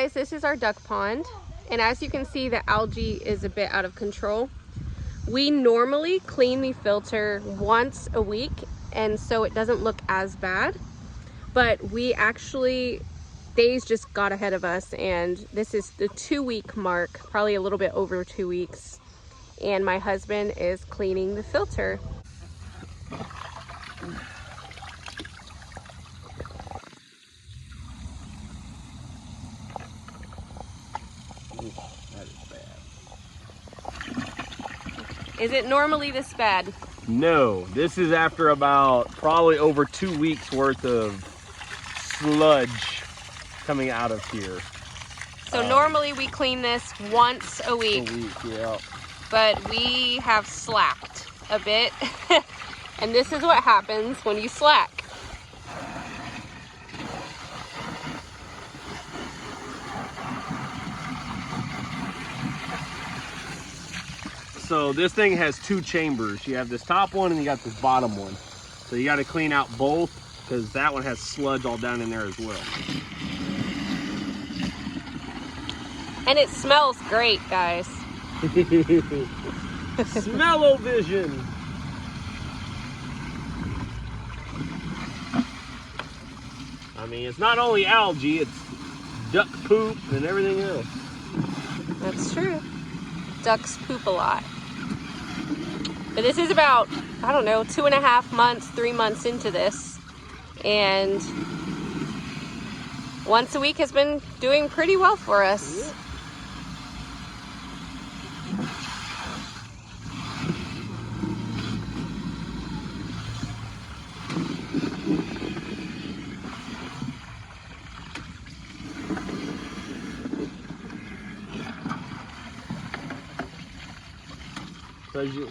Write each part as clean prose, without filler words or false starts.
guys, this is our duck pond. And as you can see, the algae is a bit out of control. We normally clean the filter once a week, and so it doesn't look as bad. But we actually, days just got ahead of us, and this is the 2-week mark, probably a little bit over 2 weeks. And my husband is cleaning the filter. That is bad. Is it normally this bad? No, this is after about probably over 2 weeks worth of sludge coming out of here. So normally we clean this once a week. Yeah. But we have slacked a bit. And this is what happens when you slack. So this thing has 2 chambers. You have this top one and you got this bottom one. So you got to clean out both because that one has sludge all down in there as well. And it smells great, guys. Smell-o-vision. I mean, it's not only algae, it's duck poop and everything else. That's true. Ducks poop a lot. But this is about, I don't know, 2.5 months, 3 months into this. And once a week has been doing pretty well for us. Yeah.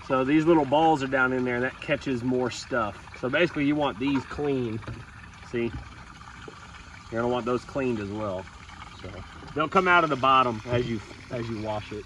So these little balls are down in there and that catches more stuff. So basically you want these clean. See? You're gonna want those cleaned as well. So they'll come out of the bottom as you wash it.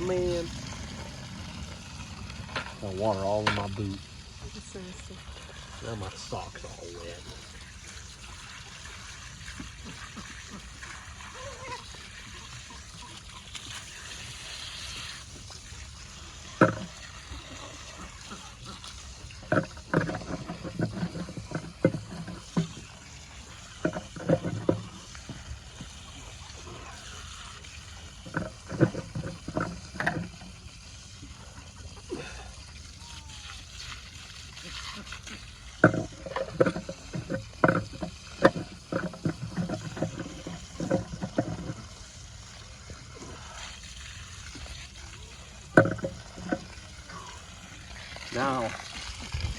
Man. Got water all in my boot. Now my socks all wet.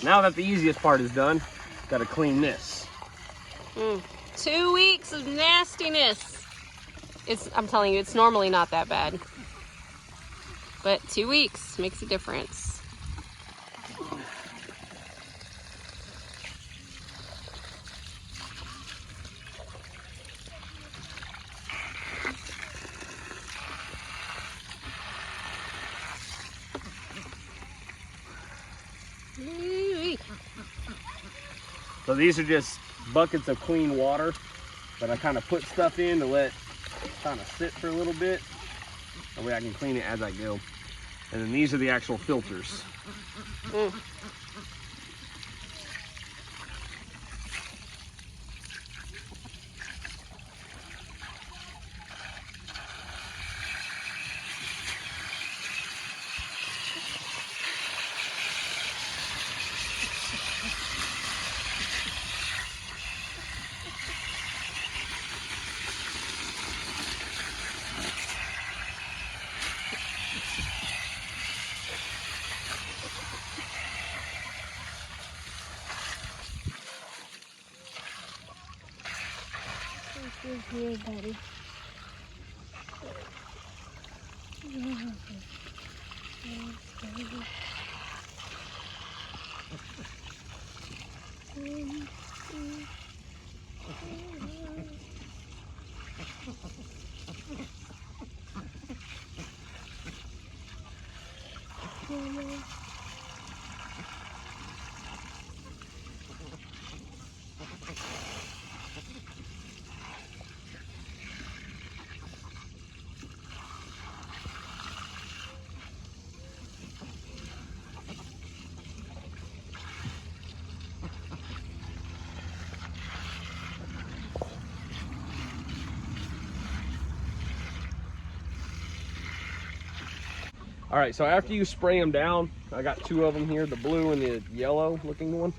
Now that the easiest part is done, got to clean this. 2 weeks of nastiness. I'm telling you, it's normally not that bad. But 2 weeks makes a difference. So these are just buckets of clean water that I kind of put stuff in to let kind of sit for a little bit. That way I can clean it as I go. And then these are the actual filters. Here, buddy. All right, so after you spray them down, I got two of them here, the blue and the yellow looking one.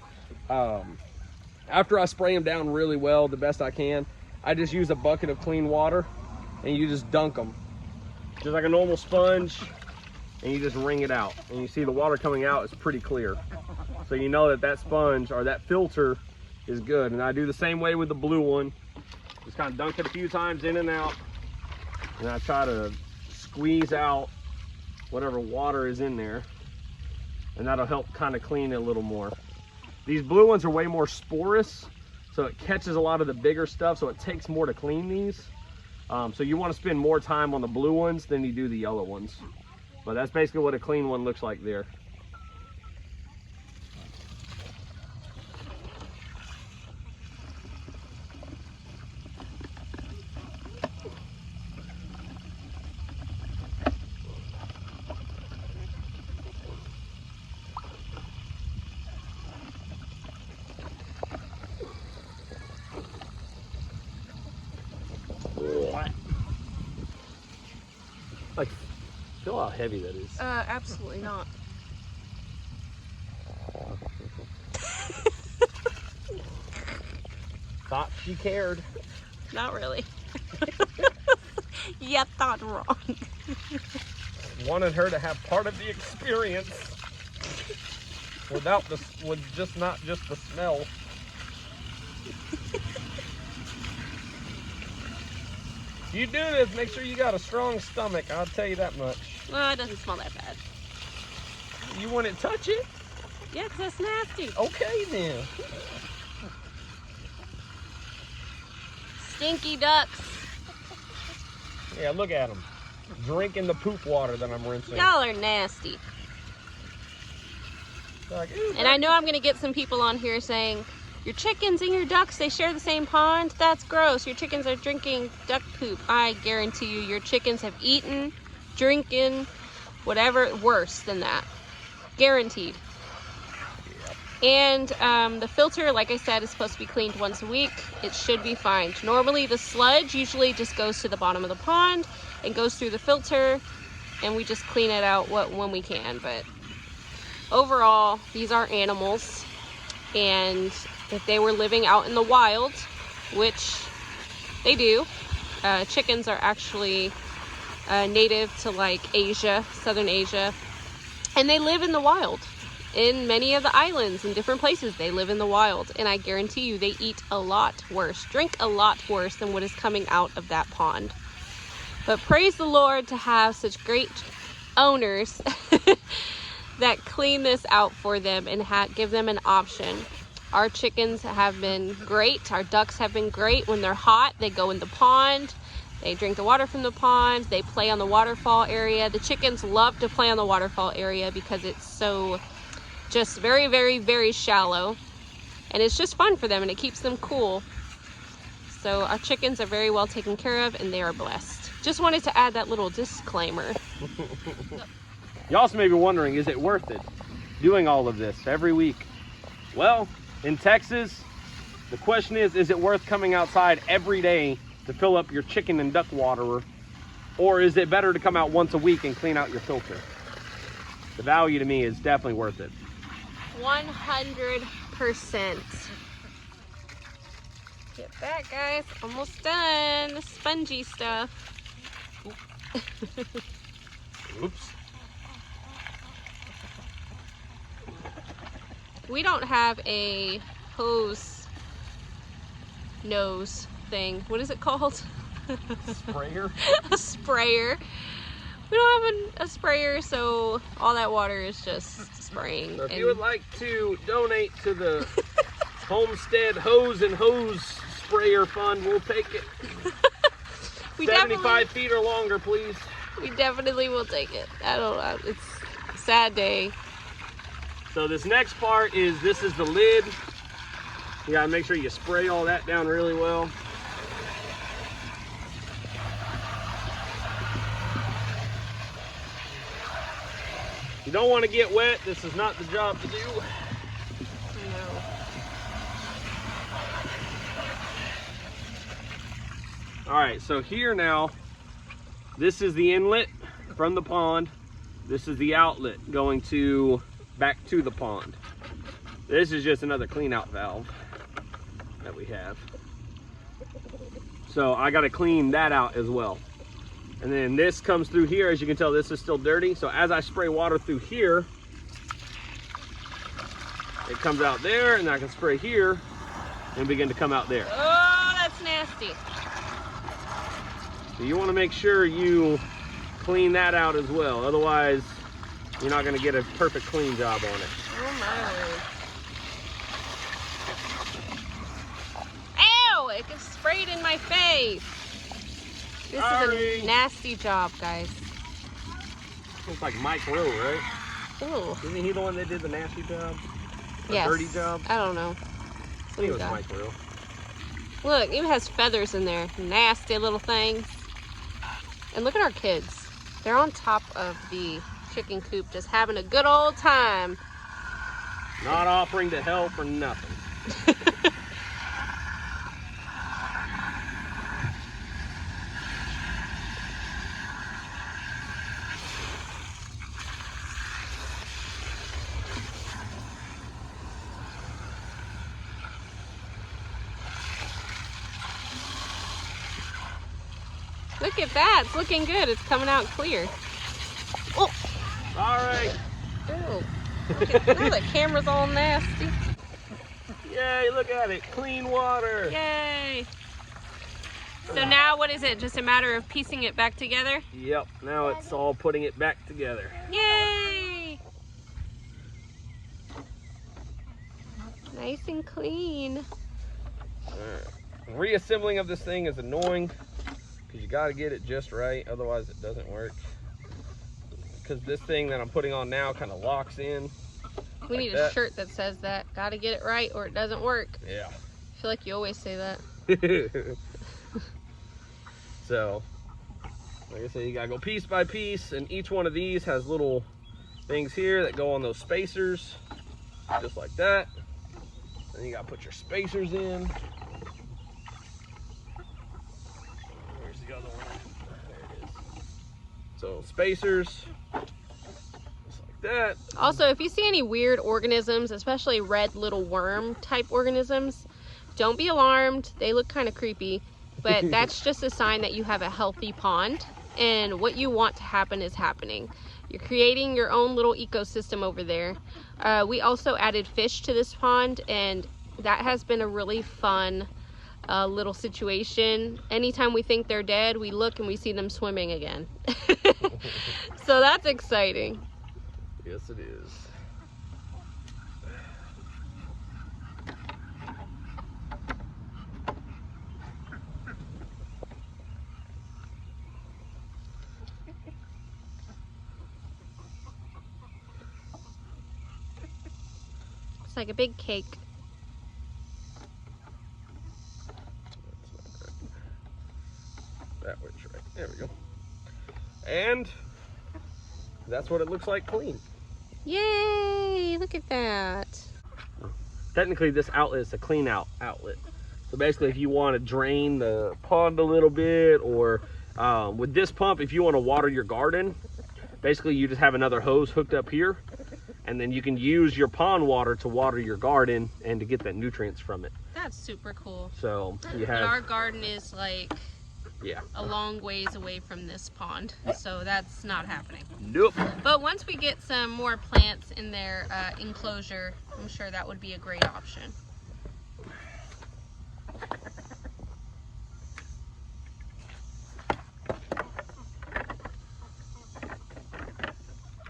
After I spray them down really well, the best I can, I just use a bucket of clean water and you just dunk them. Just like a normal sponge, and you just wring it out. And you see the water coming out is pretty clear. So you know that that sponge or that filter is good. And I do the same way with the blue one. Just kind of dunk it a few times in and out. And I try to squeeze out whatever water is in there. And that'll help kind of clean it a little more. These blue ones are way more sporous, so it catches a lot of the bigger stuff, so it takes more to clean these. So you want to spend more time on the blue ones than you do the yellow ones. But that's basically what a clean one looks like there. Like, feel how heavy that is. Absolutely not. Thought she cared. Not really. You thought wrong. Wanted her to have part of the experience without the, with just not just the smell. If you do this, make sure you got a strong stomach. I'll tell you that much. Well, it doesn't smell that bad. You wouldn't touch it? Yeah, 'cause that's nasty. Okay then. Stinky ducks. Yeah, look at them. Drinking the poop water that I'm rinsing. Y'all are nasty. Like, and I know I'm going to get some people on here saying, your chickens and your ducks, they share the same pond? That's gross. Your chickens are drinking duck poop. I guarantee you, your chickens have eaten, drinking, whatever, worse than that. Guaranteed. And the filter, like I said, is supposed to be cleaned once a week. It should be fine. Normally the sludge usually just goes to the bottom of the pond and goes through the filter, and we just clean it out when we can. But overall, these are animals, and if they were living out in the wild, which they do, chickens are actually native to like Asia, Southern Asia, and they live in the wild. In many of the islands and different places, they live in the wild, and I guarantee you they eat a lot worse, drink a lot worse than what is coming out of that pond. But praise the Lord to have such great owners that clean this out for them and give them an option. Our chickens have been great. Our ducks have been great. When they're hot, they go in the pond. They drink the water from the pond. They play on the waterfall area. The chickens love to play on the waterfall area because it's so just very, very, very shallow. And it's just fun for them and it keeps them cool. So our chickens are very well taken care of and they are blessed. Just wanted to add that little disclaimer. You also may be wondering, is it worth it doing all of this every week? Well, in Texas, the question is it worth coming outside every day to fill up your chicken and duck waterer? Or is it better to come out once a week and clean out your filter? The value to me is definitely worth it. 100%. Get that, guys. Almost done. The spongy stuff. Oops. We don't have a hose nose thing. What is it called? Sprayer? A sprayer. We don't have a sprayer, so all that water is just spraying. So if you would like to donate to the Homestead Hose and Hose Sprayer Fund, we'll take it. 75 feet or longer, please. We definitely will take it. I don't know. It's a sad day. So this next part is, this is the lid. You gotta make sure you spray all that down really well. You don't want to get wet. This is not the job to do. No. All right, so here now, this is the inlet from the pond. This is the outlet going to back to the pond. This is just another clean out valve that we have. So I got to clean that out as well. And then this comes through here. As you can tell, this is still dirty. So as I spray water through here, it comes out there, and I can spray here and begin to come out there. Oh, that's nasty. So you want to make sure you clean that out as well. Otherwise, you're not going to get a perfect clean job on it. Oh my word. Ow! It gets sprayed in my face. This is a nasty job, guys. Looks like Mike Rowe, right? Ooh. Isn't he the one that did the nasty job? The Yes. dirty job? I don't know. I think it was Mike Rowe. Look, it even has feathers in there. Nasty little things. And look at our kids. They're on top of the chicken coop just having a good old time. Not offering to help or nothing. Look at that. It's looking good. It's coming out clear. Oh. All right. Ew. Now the camera's all nasty. Yay, look at it. Clean water. Yay. So now what is it? Just a matter of piecing it back together? Yep. Now it's all putting it back together. Yay. Nice and clean. Reassembling of this thing is annoying because you got to get it just right. Otherwise it doesn't work. Because this thing that I'm putting on now kind of locks in. We need a shirt that says that. Gotta get it right or it doesn't work. Yeah. I feel like you always say that. So, like I said, you gotta go piece by piece, and each one of these has little things here that go on those spacers, just like that. Then you gotta put your spacers in. Where's the other one? There it is. So spacers. That. Also, if you see any weird organisms, especially red little worm type organisms, don't be alarmed. They look kind of creepy, but that's just a sign that you have a healthy pond and what you want to happen is happening. You're creating your own little ecosystem over there. We also added fish to this pond, and that has been a really fun little situation. Anytime we think they're dead, we look and we see them swimming again. So that's exciting. Yes, it is. like a big cake. That works right. There we go. And that's what it looks like clean. Yay! Look at that. Technically, this outlet is a clean out outlet. So basically, if you want to drain the pond a little bit, or with this pump, if you want to water your garden, basically you just have another hose hooked up here, and then you can use your pond water to water your garden and to get that nutrients from it. That's super cool. So you have. And our garden is like Yeah. a long ways away from this pond, so that's not happening. Nope. But once we get some more plants in their enclosure, I'm sure that would be a great option.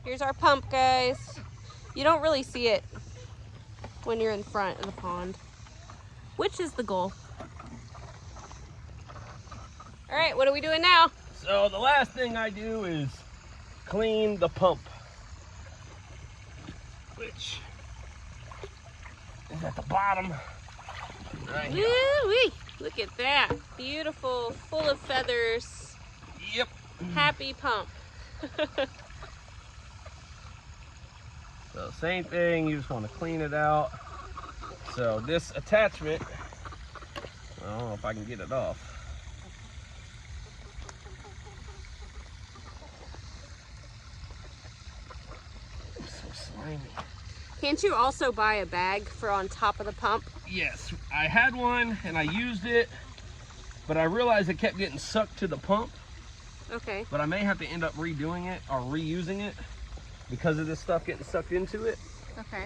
Here's our pump, guys. You don't really see it when you're in front of the pond, which is the goal. All right, what are we doing now? So the last thing I do is clean the pump, which is at the bottom right here. Woo-wee. Look at that. Beautiful, full of feathers. Yep. Happy pump. So same thing, you just want to clean it out. So this attachment, I don't know if I can get it off. It's so slimy. Can't you also buy a bag for on top of the pump? Yes, I had one and I used it, but I realized it kept getting sucked to the pump. Okay. But I may have to end up redoing it or reusing it because of this stuff getting sucked into it. Okay.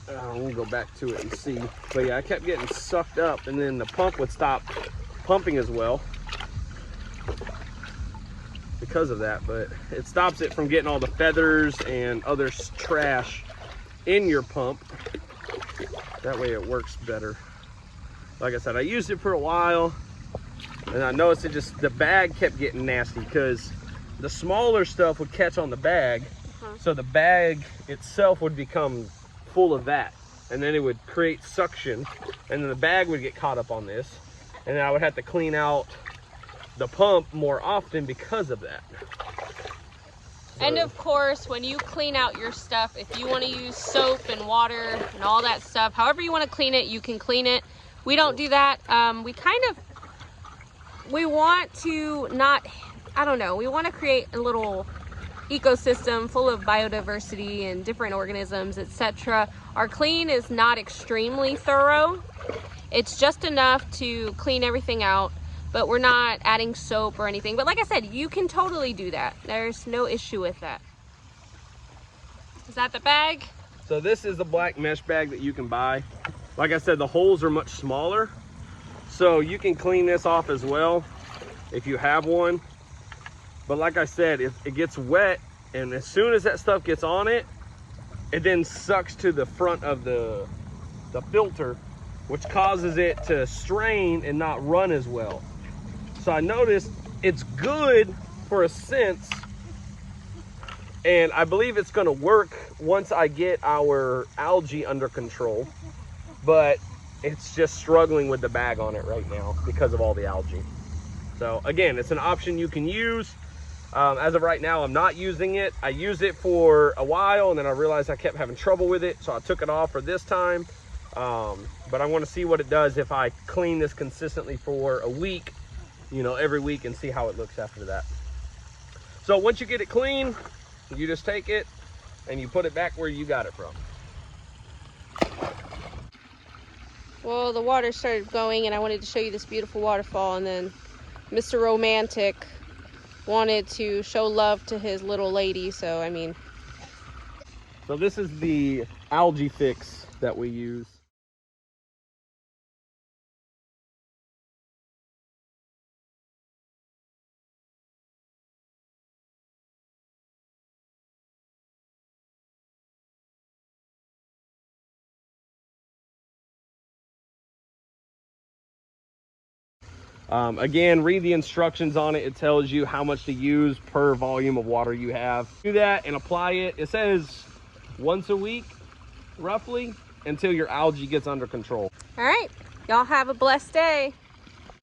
We'll go back to it and see. But yeah, I kept getting sucked up, and then the pump would stop pumping as well because of that. But it stops it from getting all the feathers and other trash in your pump. That way it works better. Like I said, I used it for a while, and I noticed the bag kept getting nasty because the smaller stuff would catch on the bag. So the bag itself would become full of that, and then it would create suction, and then the bag would get caught up on this, and then I would have to clean out the pump more often because of that. And of course, when you clean out your stuff, if you want to use soap and water and all that stuff, however you want to clean it, you can clean it. We don't do that. We want to not, I don't know, we want to create a little ecosystem full of biodiversity and different organisms, etc. Our clean is not extremely thorough. It's just enough to clean everything out, but we're not adding soap or anything. But like I said, you can totally do that. There's no issue with that. Is that the bag? So this is the black mesh bag that you can buy. Like I said, the holes are much smaller, so you can clean this off as well if you have one. But like I said, if it gets wet, and as soon as that stuff gets on it, it then sucks to the front of the filter, which causes it to strain and not run as well. So I noticed it's good for a sense, and I believe it's gonna work once I get our algae under control, but it's just struggling with the bag on it right now because of all the algae. So again, it's an option you can use. As of right now, I'm not using it. I used it for a while, and then I realized I kept having trouble with it, so I took it off for this time. But I want to see what it does if I clean this consistently for a week, you know, every week, and see how it looks after that. So once you get it clean, you just take it and you put it back where you got it from. Well, the water started going, and I wanted to show you this beautiful waterfall, and then Mr. Romantic wanted to show love to his little lady, so I mean. So this is the algae fix that we use. Again, read the instructions on it. It tells you how much to use per volume of water you have. Do that and apply it. It says once a week, roughly. until your algae gets under control. All right, y'all have a blessed day.